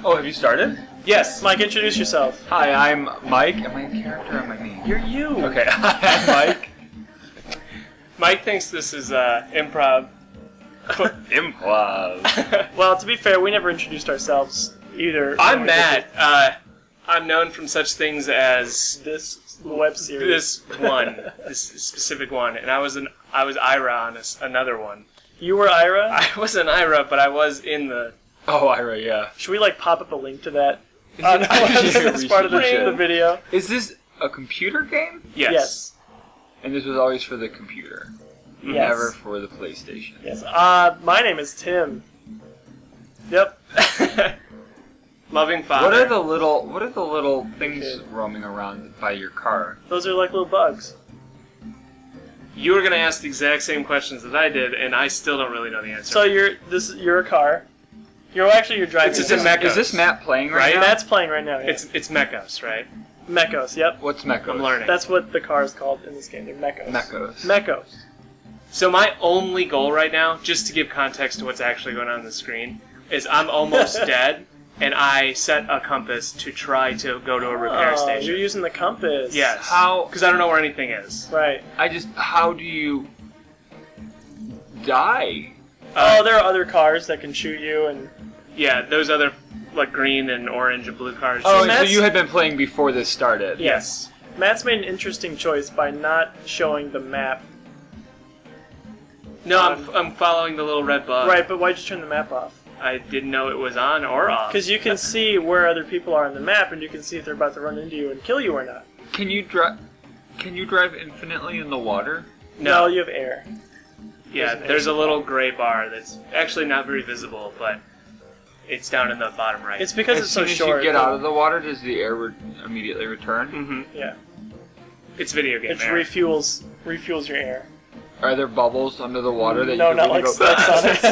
Oh, have you started? Yes. Mike, introduce yourself. Hi, I'm Mike. Am I a character or am I me? You're you. Okay, I'm Mike. Mike thinks this is improv. Improv. Well, to be fair, we never introduced ourselves either. I'm Matt. I'm known from such things as This web series. this specific one, and I was Ira on another one. You were Ira? I wasn't Ira, but I was in the. Oh, Ira, yeah. Should we like pop up a link to that? As part of the video. Is this a computer game? Yes. And this was always for the computer, Yes. never for the PlayStation. Yes. My name is Tim. Yep. Loving father. What are the little things roaming around by your car? Those are like little bugs. You were gonna ask the exact same questions that I did, and I still don't really know the answer. So you're a car. You're driving. It's a Mechos. Is this Matt playing right now? Matt's playing right now. Yeah. It's Mechos, right? Mechos. Yep. What's Mechos? I'm learning. That's what the car is called in this game. They're Mechos. Mechos. Mechos. So my only goal right now, just to give context to what's actually going on the screen, is I'm almost dead, and I set a compass to try to go to a repair station. You're using the compass. Yes. How? Because I don't know where anything is. Right. How do you die? There are other cars that can shoot you, and Yeah, those other like green and orange and blue cars. Oh, so Matt's- you had been playing before this started. Yes. Matt's made an interesting choice by not showing the map. No, I'm following the little red bug. Right, but why'd you turn the map off? I didn't know it was on or off. Because you can see where other people are on the map, and you can see if they're about to run into you and kill you or not. Can you drive infinitely in the water? No, you have air. Yeah, there's a little gray bar that's actually not very visible, but it's down in the bottom right. It's because As it's so soon as short. you get out of the water, does the air immediately return? Mm-hmm. Yeah. It's video game It air. refuels your air. Are there bubbles under the water that No, you not can like go? Sonic.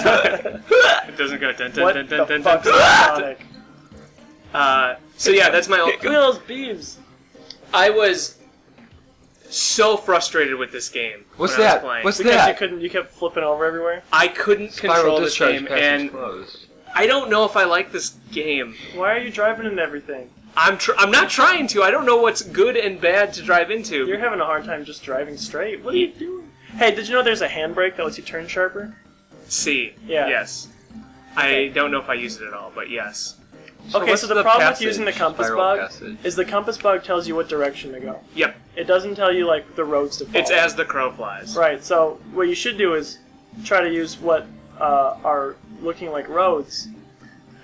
It doesn't go dun dun What dun the dun dun fuck's dun. Sonic? So yeah, that's my. Look at those beams. I was so frustrated with this game. What's when I was that? playing. What's Because that? you kept flipping over everywhere. I couldn't Spiral control this discharge game, passage and closed. I don't know if I like this game. Why are you driving into everything? I'm not trying to. I don't know what's good and bad to drive into. You're having a hard time just driving straight. What are you doing? Hey, did you know there's a handbrake that lets you turn sharper? C. Yeah. Yes. Okay. I don't know if I use it at all, but yes. Okay, what's so the problem with passage? using the compass Spiral bug passage? is the compass bug tells you what direction to go. Yep. It doesn't tell you like the roads to follow. It's as the crow flies. Right. So what you should do is try to use what are looking like roads,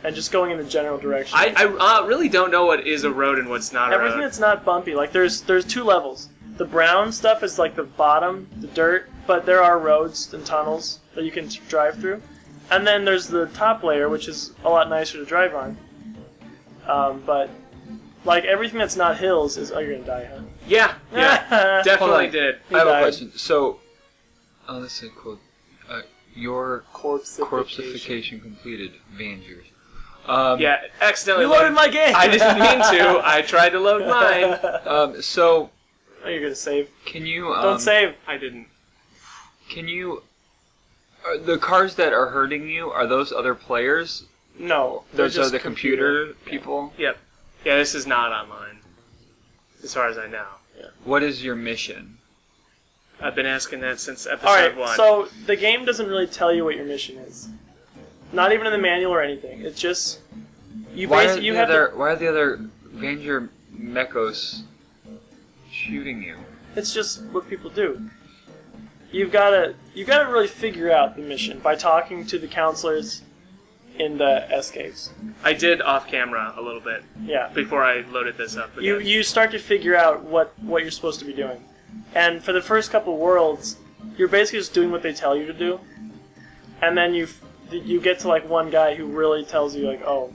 and just going in the general direction. I really don't know what is a road and what's not a Everything road. that's not bumpy, like there's two levels. The brown stuff is like the bottom, the dirt, but there are roads and tunnels that you can drive through. And then there's the top layer, which is a lot nicer to drive on. But like everything that's not hills is you're gonna die, huh? Yeah, Hold definitely on. did. He I have died. a question. So, this is cool. Your corpseification completed, Vangers. Yeah, accidentally. You loaded my game. I didn't mean to. I tried to load mine. So, Oh, you're gonna save. can you? Don't save. I didn't. Can you? The cars that are hurting you are those other players? No, Those are the computer people. Yep. Yeah, this is not online, as far as I know. What is your mission? I've been asking that since episode All right, 1. so the game doesn't really tell you what your mission is. Not even in the manual or anything. It's just Why are the other Vanger Mechos shooting you? It's just what people do. You've gotta really figure out the mission by talking to the counselors in the escapes. I did off camera a little bit Yeah. before I loaded this up. You Again. you start to figure out what you're supposed to be doing. And for the first couple worlds, you're basically just doing what they tell you to do. And then you get to like one guy who really tells you like, oh,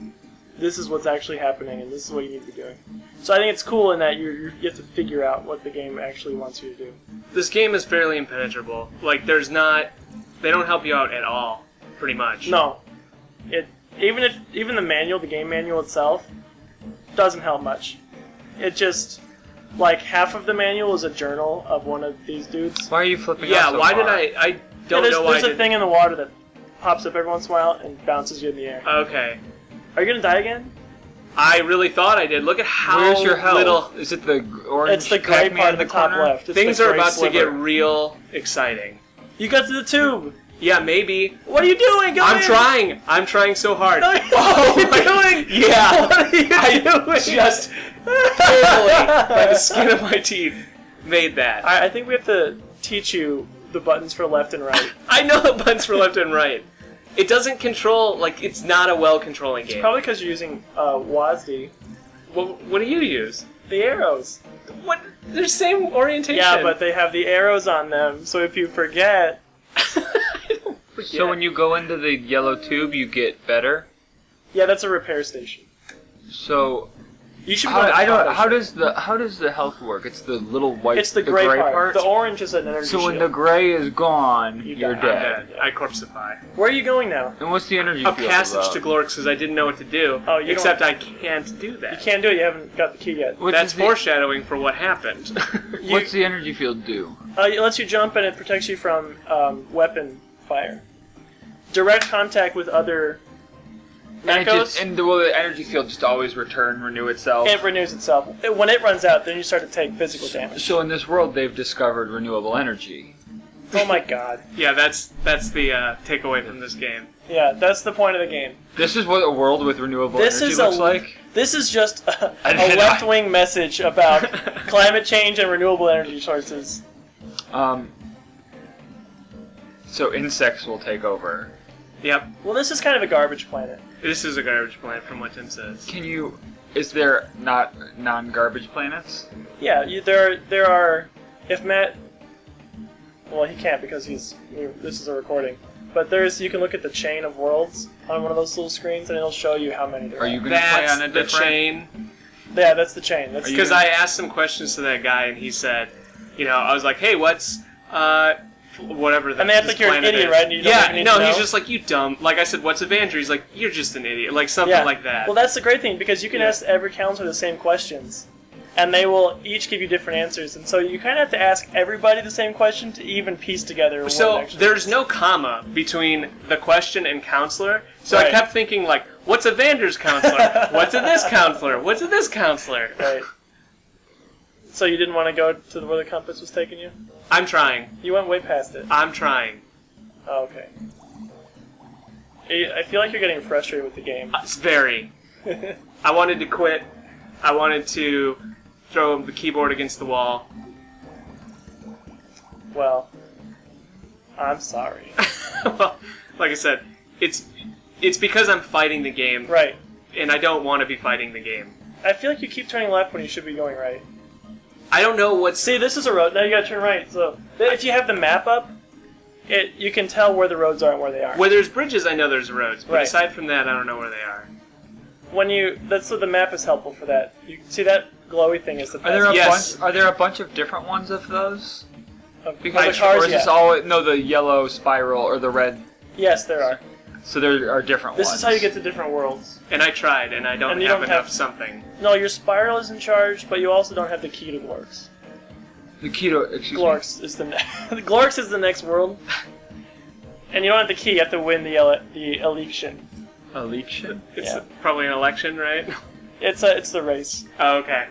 this is what's actually happening and this is what you need to be doing. So I think it's cool in that you have to figure out what the game actually wants you to do. This game is fairly impenetrable. Like, they don't help you out at all, pretty much. No. Even the manual, the game manual itself, doesn't help much. It just, like, half of the manual is a journal of one of these dudes. Why are you flipping Yeah, out so why far? did I don't know why. There's a thing in the water that pops up every once in a while and bounces you in the air. Okay. Are you gonna die again? I really thought I did. Look at how Where's your health? little Is it the orange? It's the gray Pac-Man part in at the top corner? left. It's things the are gray about sliver. to get real exciting. You got to the tube. Yeah, maybe. What are you doing? Go I'm in. trying. I'm trying so hard. No, what are you doing? Yeah. What are you doing? Just barely by the skin of my teeth made that. I think we have to teach you the buttons for left and right. I know the buttons for left and right. It doesn't control, like, it's not a well-controlling game. Probably because you're using WASD. What do you use? The arrows. What? They're the same orientation. Yeah, but they have the arrows on them, so if you forget... So when you go into the yellow tube, you get better. Yeah, that's a repair station. So You should. how does the health work? It's the little white. It's the gray part. The orange is an energy So when shield. the gray is gone, You you're die. dead. Dead. I corpsify. Where are you going now? And what's the energy A field passage about? to Glorx because I didn't know what to do. Oh, you except don't- I can't do that. You can't do it. You haven't got the key yet. Which That's is the- foreshadowing for what happened. What's the energy field do? It lets you jump and it protects you from weapon fire. Direct contact with other And, Mechos, will the energy field just always renew itself? it renews itself. When it runs out, then you start to take physical damage. So in this world, they've discovered renewable energy. Oh my god. Yeah, that's the takeaway from this game. Yeah, that's the point of the game. This is what a world with renewable This energy is looks like? This is just a I- left-wing message about climate change and renewable energy sources. So insects will take over. Yep, Well, this is kind of a garbage planet. this is a garbage plant from what Tim says. Is there not non-garbage planets? Yeah, there are. If Matt, well, he can't because this is a recording. But you can look at the chain of worlds on one of those little screens, and it'll show you how many there are. Are you going to play That's on a the different... chain. Yeah, that's the chain. That's Because I asked some questions to that guy, and he said, I was like, hey, what's, whatever that And they have to think you're an idiot, right? And you don't even need to know? he's just like, you dumb. Like I said, what's a Vangers? He's like, you're just an idiot. Like something yeah. like that. Well, that's the great thing because you can Yeah. ask every counselor the same questions, and they will each give you different answers. And so you kind of have to ask everybody the same question to even piece together. what So it actually there's is. no comma between the question and counselor. So Right. I kept thinking like, what's a Vangers counselor? What's a this counselor? What's a this counselor? Right. So you didn't want to go to where the compass was taking you? I'm trying. You went way past it. I'm trying. Oh, okay. I feel like you're getting frustrated with the game. It's very. I wanted to quit. I wanted to throw the keyboard against the wall. Well, I'm sorry. Well, like I said, it's because I'm fighting the game, Right. and I don't want to be fighting the game. I feel like you keep turning left when you should be going right. I don't know what's. See, this is a road. Now you gotta turn right. So if you have the map up, you can tell where the roads are and where they are. Where there's bridges, I know there's roads, but Right. aside from that, I don't know where they are. That's so the map is helpful for that. You see that glowy thing is the best. Are there a bunch of different ones of those? Because the Or cars, is this the yellow spiral or the red? Yes, there are. So there are different This ones. is how you get to different worlds. And I tried, and I don't And you have don't enough have- something. No, your spiral is in charge, but you also don't have the key to Glorx. the key to excuse me. Glorx is the Glorx is the next world, and you don't have the key. You have to win the election. Election? It's Yeah. probably an election, right? It's the race. Oh, okay.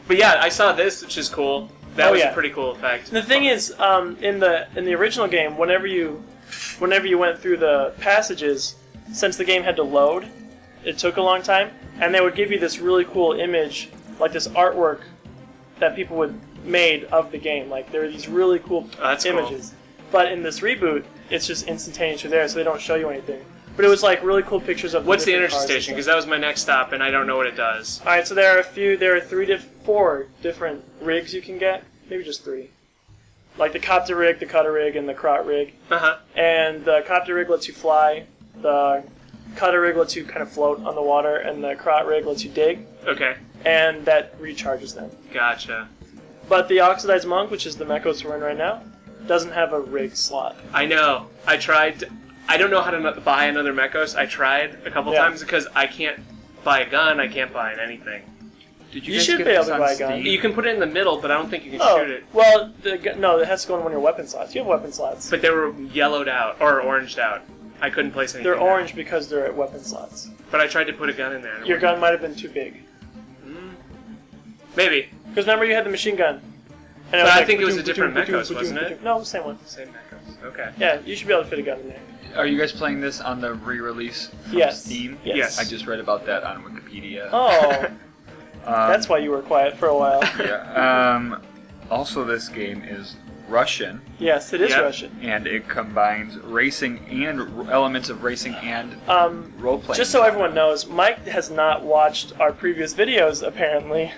But yeah, I saw this, which is cool. That Oh, was yeah. a pretty cool effect. The thing is, in the original game, whenever you went through the passages, since the game had to load, it took a long time, and they would give you this really cool image, like this artwork that people would made of the game. Like there were these really cool that's cool. images. But in this reboot, it's just instantaneously there, so they don't show you anything. But it was like really cool pictures of. What's the different energy cars and station? stuff. Because that was my next stop, and I don't know what it does. All right, so there are 4 different rigs you can get. Maybe just 3. Like the copter rig, the cutter rig, and the crot rig. Uh-huh. And the copter rig lets you fly. The cutter rig lets you kind of float on the water, and the crot rig lets you dig. Okay. And that recharges them. Gotcha. But the oxidized monk, which is the Mechos we're in right now, doesn't have a rig slot. I know. I tried. I don't know how to buy another Mechos. I tried a couple Yeah. times because I can't buy a gun. I can't buy anything. Did You guys should get be able this to on buy a gun. Steam? You can put it in the middle, but I don't think you can Oh, shoot it. well, no, it has to go in one of your weapon slots. You have weapon slots. But they were yellowed out or oranged out. I couldn't place anything. They're down. orange because they're at weapon slots. But I tried to put a gun in there. And it Your wouldn't. gun might have been too big. Maybe. Because remember you had the machine gun. And But I think it was a different Mechos, wasn't it? No, same one. Same Mechos. Okay. Yeah, you should be able to fit a gun in there. Are you guys playing this on the re-release from Yes. Steam? Yes. I just read about that on Wikipedia. Oh, that's why you were quiet for a while. Yeah. Also, this game is Russian, Yes, it is Yep. Russian. and it combines racing and elements of racing and role-playing. Just so everyone knows, Mike has not watched our previous videos, apparently.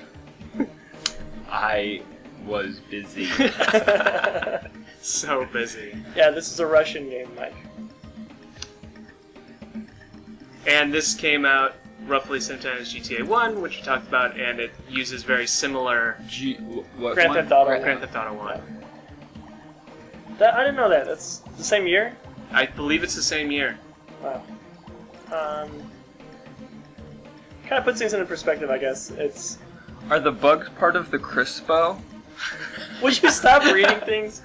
I was busy. So busy. Yeah, this is a Russian game, Mike. And this came out roughly same time as GTA 1, which we talked about, and it uses very similar What Grand one? Theft Auto. Grand Theft Auto 1. I didn't know that. That's the same year? I believe it's the same year. Wow. Kind of puts things into perspective, I guess. It's. Are the bugs part of the Crispo? Would you stop reading things?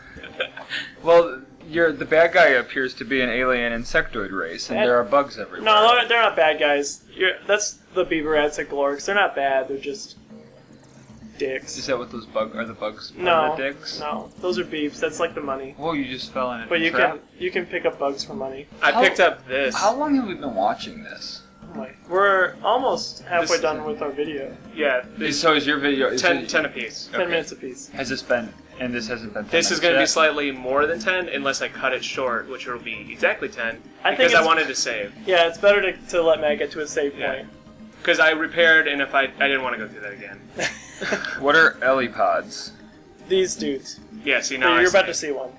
Well, the bad guy appears to be an alien insectoid race, and there are bugs everywhere. No, they're not bad guys. That's the beaver rats at Glorix. They're not bad. They're just dicks. Is that what those are the bugs? No, Part of the dicks? no, those are beeps. That's like the money. Whoa, you just fell in a But trap. you can pick up bugs for money. I How- picked up this. How long have we been watching this? Oh my. We're almost halfway This- done with our video. Yeah, this, So is your video... is 10 it- apiece. 10 Okay. minutes apiece. Has this been... And this hasn't been 10 This is minutes going to be yet? slightly more than 10, unless I cut it short, which will be exactly 10, I think because I it's- wanted to save. Yeah, it's better to let Matt get to a save Yeah. point. Because I repaired, and if I didn't want to go through that again. What are Elipods? These dudes. Yeah, see, So now you're I about see. to see one.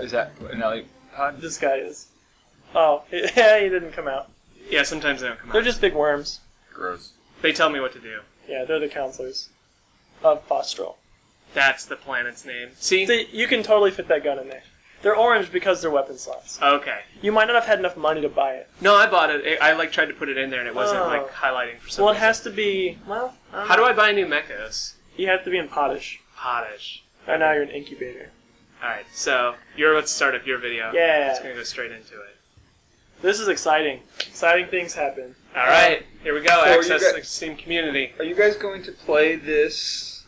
Is that an Elipod? This guy is. Oh, yeah, he didn't come out. Yeah, sometimes they don't come They're out. just big worms. Gross. They tell me what to do. Yeah, they're the counselors of Fostrel. That's the planet's name. See? You can totally fit that gun in there. They're orange because they're weapon slots. Okay. You might not have had enough money to buy it. No, I bought it. I tried to put it in there, and it wasn't Oh. like highlighting for some Well, it reason. has to be. Well, I don't How know. do I buy new mechas? You have to be in Potish. Potish. Right now you're an incubator. Alright, so let's start up your video. Yeah. Just gonna go straight into it. This is exciting. Exciting things happen. Alright, here we go. So Access you the Steam community. Are you guys going to play this?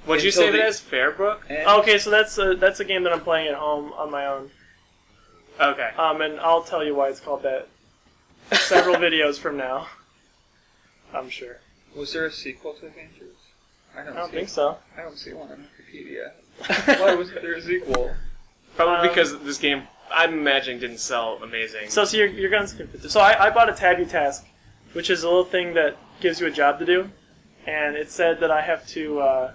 What'd you Until save it the- as? Fairbrook? Okay, so that's a game that I'm playing at home on my own. Okay. And I'll tell you why it's called that several videos from now. I'm sure. Was there a sequel to Vangers? I don't think so. I don't see one on Wikipedia. Why wasn't there a sequel? Probably because this game, I'm imagining, didn't sell amazing. So your guns can fit this. So I bought a Tabby Task, which is a little thing that gives you a job to do, and it said that I have to.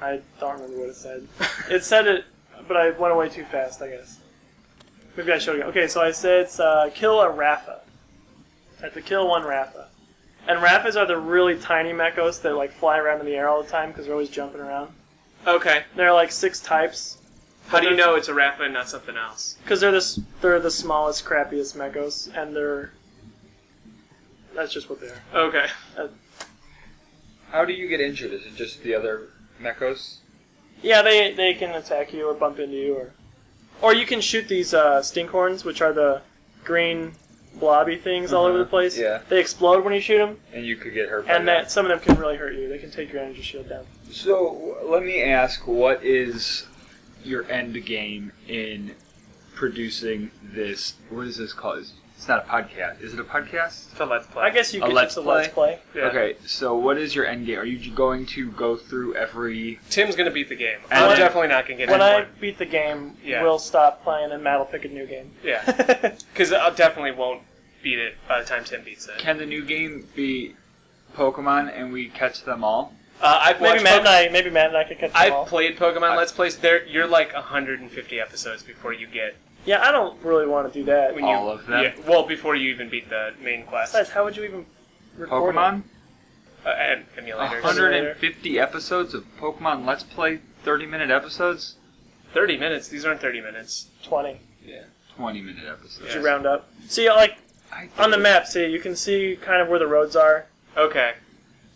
I don't remember what it said. It said it, but I went away too fast, I guess. Maybe I showed you. Okay, so I said it's kill a Rafa. I have to kill one Rafa. And Raffas are the really tiny mechos that like fly around in the air all the time because they're always jumping around. Okay. There are like 6 types. How do you know it's a Rafa and not something else? Because they're the smallest, crappiest mechos, and that's just what they are. Okay. How do you get injured? Is it just the other mechos? Yeah, they can attack you or bump into you, or you can shoot these stinkhorns, which are the green blobby things all over the place. Yeah. They explode when you shoot them, And you could get hurt by and that. some of them can really hurt you. They can take your energy shield down. So, let me ask, what is your end game in producing this? What is this called? It's not a podcast. Is it a podcast? It's a Let's Play. I guess you A could Let's just a Let's Play. Yeah. Okay, so what is your end game? Are you going to go through every... Tim's gonna beat the game. And I'm then- definitely not gonna get When into I it. beat the game, Yeah. we'll stop playing, and Matt will pick a new game. Yeah. Because I definitely won't beat it by the time Tim beats it. Can the new game be Pokemon and we catch them all? I've maybe watched Matt and I could catch them all. I've played Pokemon Let's Plays. You're like 150 episodes before you get Yeah, I don't really want to do that. when All you, of them? Yeah, well, before you even beat the main quest. Besides, how would you even record Pokemon? And emulators. 150 episodes of Pokemon Let's Play 30-minute episodes? 30 minutes. These aren't 30 minutes. it? 20. Yeah. 20-minute episodes. Did you round up? See, like, I on the did. map, see, you can see kind of where the roads are. Okay.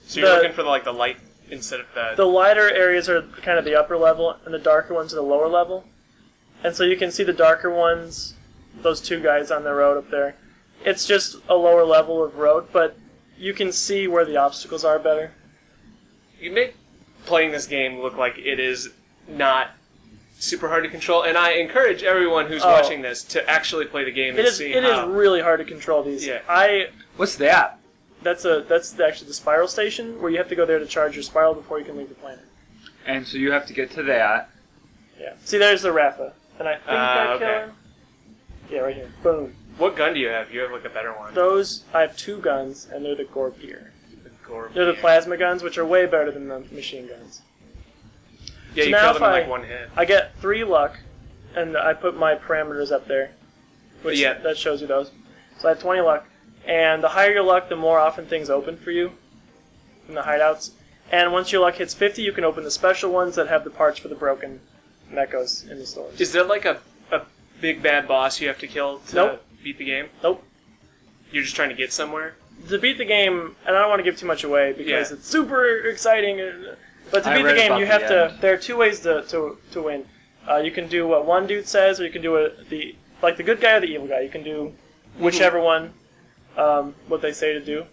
So you're The- looking for the light instead of the. The lighter areas are kind of the upper level, and the darker ones are the lower level. And so you can see the darker ones, those two guys on the road up there. It's just a lower level of road, but you can see where the obstacles are better. You make playing this game look like it is not super hard to control, and I encourage everyone who's watching this to actually play the game and see how... It is really hard to control these. Yeah. What's that? That's actually the spiral station, where you have to go there to charge your spiral before you can leave the planet. And so you have to get to that. Yeah. See, there's the Rafa. And I think I kill him. Yeah, right here. Boom. What gun do you have? You have like a better one. Those, I have 2 guns, and they're the Gorpier. Gorpier. They're the plasma guns, which are way better than the machine guns. Yeah, so you now kill them in if like 1 hit. I get 3 luck, and I put my parameters up there, which that shows you those. So I have 20 luck, and the higher your luck, the more often things open for you in the hideouts. And once your luck hits 50, you can open the special ones that have the parts for the broken mechas in the stores. Is there like a big bad boss you have to kill to beat the game? Nope. You're just trying to get somewhere? To beat the game, and I don't want to give too much away because it's super exciting, but to beat the game, you have to. There are 2 ways to win. You can do what one dude says, or you can do the good guy or the evil guy. You can do whichever one, what they say to do,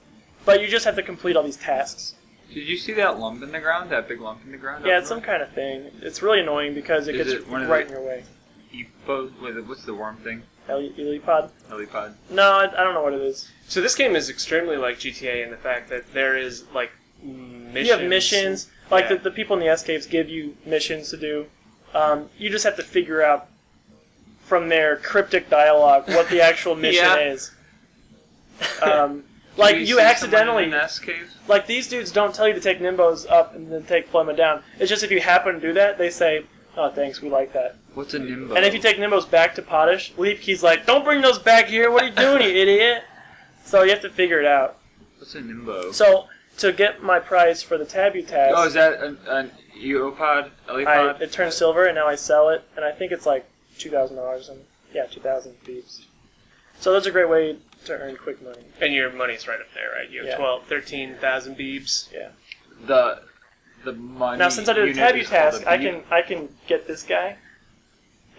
but you just have to complete all these tasks. Did you see that lump in the ground? That big lump in the ground? Yeah, it's some kind of thing. It's really annoying because it gets right in your way. What's the worm thing? Helipod? Helipod. No, I don't know what it is. So this game is extremely like GTA in the fact that there is like missions. You have missions. Like the people in the S caves give you missions to do. You just have to figure out from their cryptic dialogue what the actual mission is. Like you accidentally, in S caves? Like these dudes don't tell you to take Nimbos up and then take Phlegma down. It's just if you happen to do that, they say, "Oh, thanks, we like that." What's a Nimbo? And if you take Nimbos back to Potash, Leapkey's like, "Don't bring those back here. What are you doing, you idiot?" So you have to figure it out. What's a Nimbo? So to get my prize for the Tabu task, is that an Eopod? Elipod? It turns silver, and now I sell it, and I think it's like $2,000. Yeah, 2,000 beeps. So that's a great way to earn quick money. And your money's right up there, right? You have 13,000 beebs. Yeah. The money. Now, since I did a Tabu task, I can get this guy,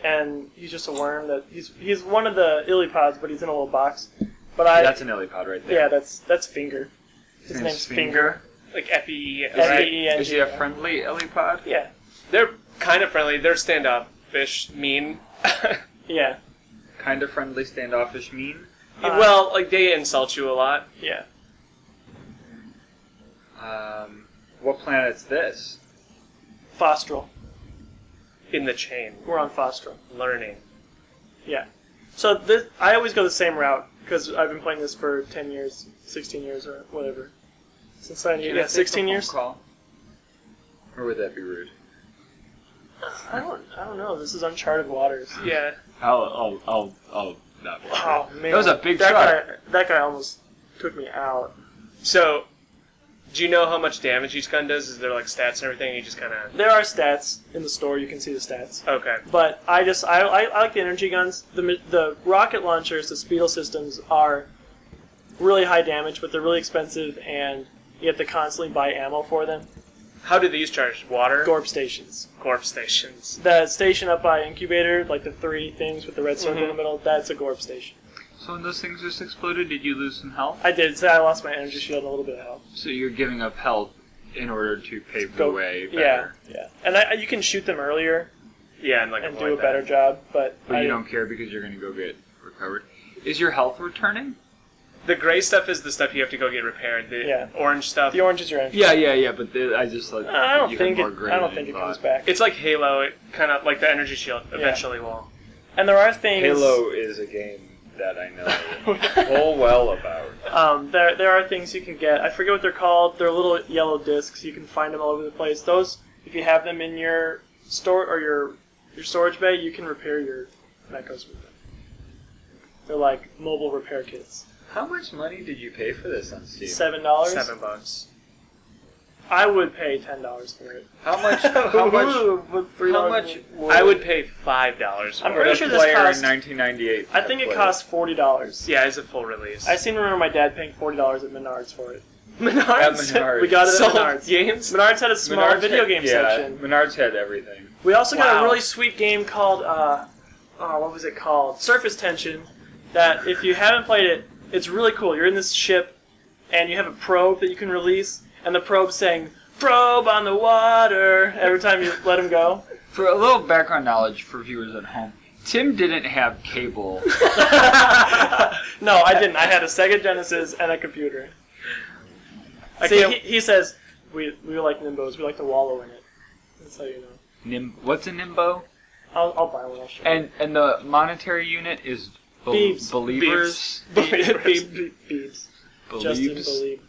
and he's just a worm. He's one of the Illipods, but he's in a little box. But that's an Illipod right there. Yeah, that's Finger. His name's Finger. Like F-E-E. F-E-E-N-G. Is he a friendly Illipod? Yeah. They're kind of friendly. They're standoffish, mean. Yeah. Kind of friendly, standoffish, mean? Well, like they insult you a lot. Yeah. What planet's this? Fostral. In the chain. We're on Fostral. Learning. Yeah. So I always go the same route because I've been playing this for 10 years, 16 years, or whatever. Since I knew, 16 years. Call? Or would that be rude? I don't know. This is uncharted waters. Yeah. I'll not. Oh man, that was a big shot. That guy almost took me out. So, do you know how much damage each gun does? Is there like stats and everything? You just kind of. There are stats in the store. You can see the stats. Okay. But I like the energy guns. The rocket launchers, the Speedle systems are really high damage, but they're really expensive, and you have to constantly buy ammo for them. How do these charge? Water? Gorp stations. Gorp stations. The station up by Incubator, like the 3 things with the red circle in the middle, that's a Gorp station. So when those things just exploded, did you lose some health? I did. So I lost my energy shield and a little bit of health. So you're giving up health in order to pave the way better. Yeah. And you can shoot them earlier. Yeah, and do a better job, but you don't care because you're going to go get recovered. Is your health returning? The gray stuff is the stuff you have to go get repaired. The orange stuff. The orange is your energy. Yeah. But I just like. I don't think it comes back. It's like Halo. It kind of like the energy shield eventually will. And there are things. Halo is a game that I know full well about. There are things you can get. I forget what they're called. They're little yellow discs. You can find them all over the place. Those, if you have them in your store or your storage bay, you can repair your mechas with them. They're like mobile repair kits. How much money did you pay for this on Steam? $7. $7. I would pay $10 for it. How much? How much? I would pay $5. I'm pretty sure this in cost 1998. I think it cost $40. Yeah, it's a full release. I seem to remember my dad paying $40 at Menards for it. Menards? We got it at Sold Menards. Games? Menards had a small video game section. Menards had everything. We also got a really sweet game called what was it called? Surface Tension. That if you haven't played it, it's really cool. You're in this ship, and you have a probe that you can release, and the probe's saying, "Probe on the water," every time you let him go. For a little background knowledge for viewers at home, Tim didn't have cable. No, I didn't. I had a Sega Genesis and a computer. He says, we like Nimbos. We like to wallow in it. That's how you know. What's a Nimbo? I'll buy one. I'll show you. And the monetary unit is Beebs. Believers. Beebs. Justin Believes. Believe.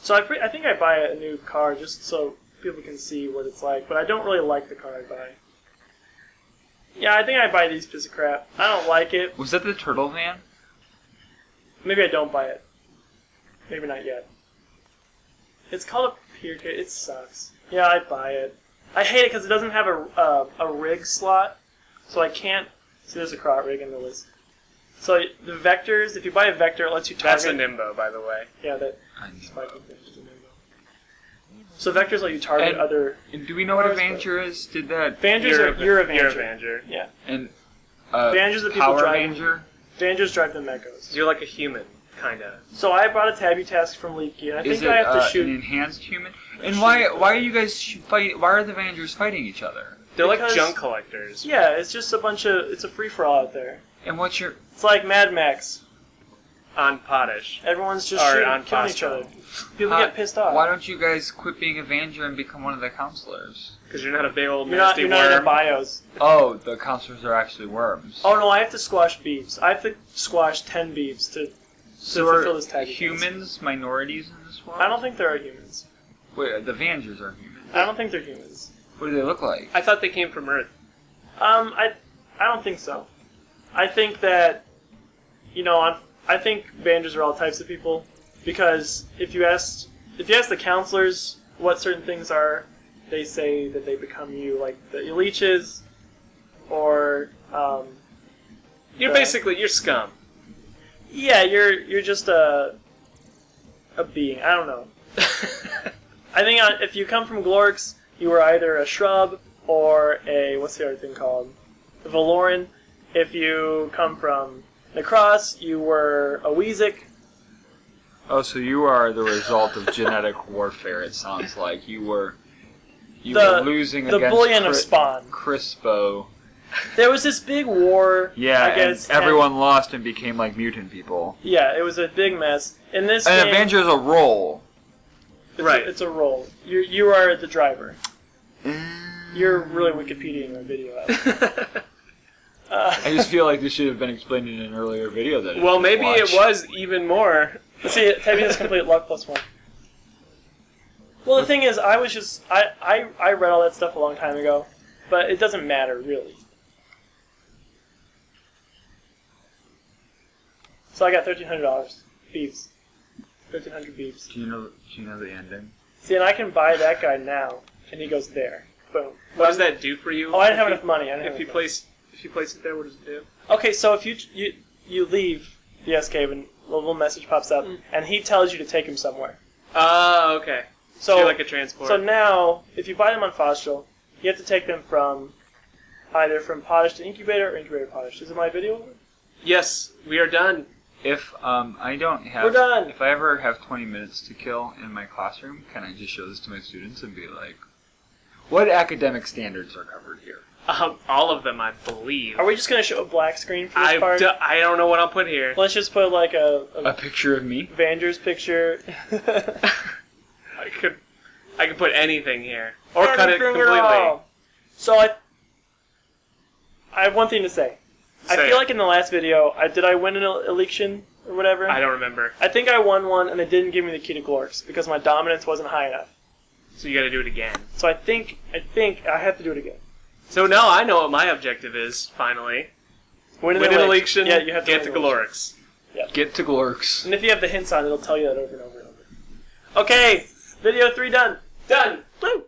So I think I buy a new car just so people can see what it's like, but I don't really like the car I buy. Yeah, I think I buy these piece of crap. I don't like it. Was that the turtle van? Maybe I don't buy it. Maybe not yet. It's called a Pier Kit. It sucks. Yeah, I buy it. I hate it because it doesn't have a rig slot, so I can't. See, there's a crot rig in the list. So the vectors, if you buy a vector, it lets you target. That's a Nimbo, by the way. Yeah, that. So vectors let you target other. And do we know what a Vanger is? Did that? Vangers are you're a Vanger. You're a Vanger. Yeah. And Vangers are the people Power driving. Vanger? Vangers drive the Mechos. You're like a human, kind of. So I bought a Tabutask from Leaky, and I Is think it I have to shoot. an enhanced human? And why are you guys fight? Why are the Vangers fighting each other? They're like Because- junk collectors. Yeah, it's just a bunch of. It's a free for all out there. And what's your? It's like Mad Max. On Potash. Everyone's just Or shooting, on killing each Fosco. other. People get pissed off. Why don't you guys quit being a Vanger and become one of the counselors? Because you're not a big old You're not nasty in the worm. bios. Oh, the counselors are actually worms. Oh no, I have to squash beeps. I have to squash 10 beeps to so fulfill are this tag. humans minorities in this world? I don't think there are humans. Wait, the Vangers are humans. I don't think they're humans. What do they look like? I thought they came from Earth. I don't think so. I think that, I think Vangers are all types of people, because if you ask the counselors what certain things are, they say that they become you, like the leeches, or You're scum. yeah, you're just a being. I don't know. I think if you come from Glorks, you were either a shrub or what's the other thing called? The Valoran. If you come from Necross, you were a Weezik. Oh, so you are the result of genetic warfare. It sounds like you were losing the against bullion of Spawn. Crispo. There was this big war. Yeah, I guess, and everyone lost and became like mutant people. Yeah, it was a big mess. In this And game, Avenger is a role. Right. It's a role. You are the driver. You're really Wikipediaing my video out. I just feel like this should have been explained in an earlier video that. Well, maybe it was even more. Let's see, Tabby has complete luck +1. Well, the thing is, I read all that stuff a long time ago, but it doesn't matter really. So I got $1,300 beeps. 1,300 beeps. Do you know the ending? See, and I can buy that guy now, and he goes there. Boom. What does that do for you? Oh, I didn't have enough money. If you place it there, what does it do? Okay, so if you leave the S cave and a little message pops up, and he tells you to take him somewhere. Oh, okay. So you're like a transport. So now, if you buy them on Fossil, you have to take them from either from Potash to Incubator or Incubator to Potash. Is it my video? Yes, we are done. If I don't have, We're done. If I ever have 20 minutes to kill in my classroom, can I just show this to my students and be like, what academic standards are covered here? All of them, I believe. Are we just going to show a black screen for this part? I don't know what I'll put here. Let's just put like A picture of me? Vangers picture. I could put anything here. Or cut it completely. So I have one thing to say. I feel like in the last video, did I win an election or whatever? I don't remember. I think I won one, and they didn't give me the key to Glorks because my dominance wasn't high enough. So you got to do it again. So I think I have to do it again. So now I know what my objective is. Finally, Win an election. Yeah, you have to get win to an election. Glorks. Yeah. Get to Glorks. And if you have the hints on it, it'll tell you that over and over and over. Okay, video 3 done. Done. Woo!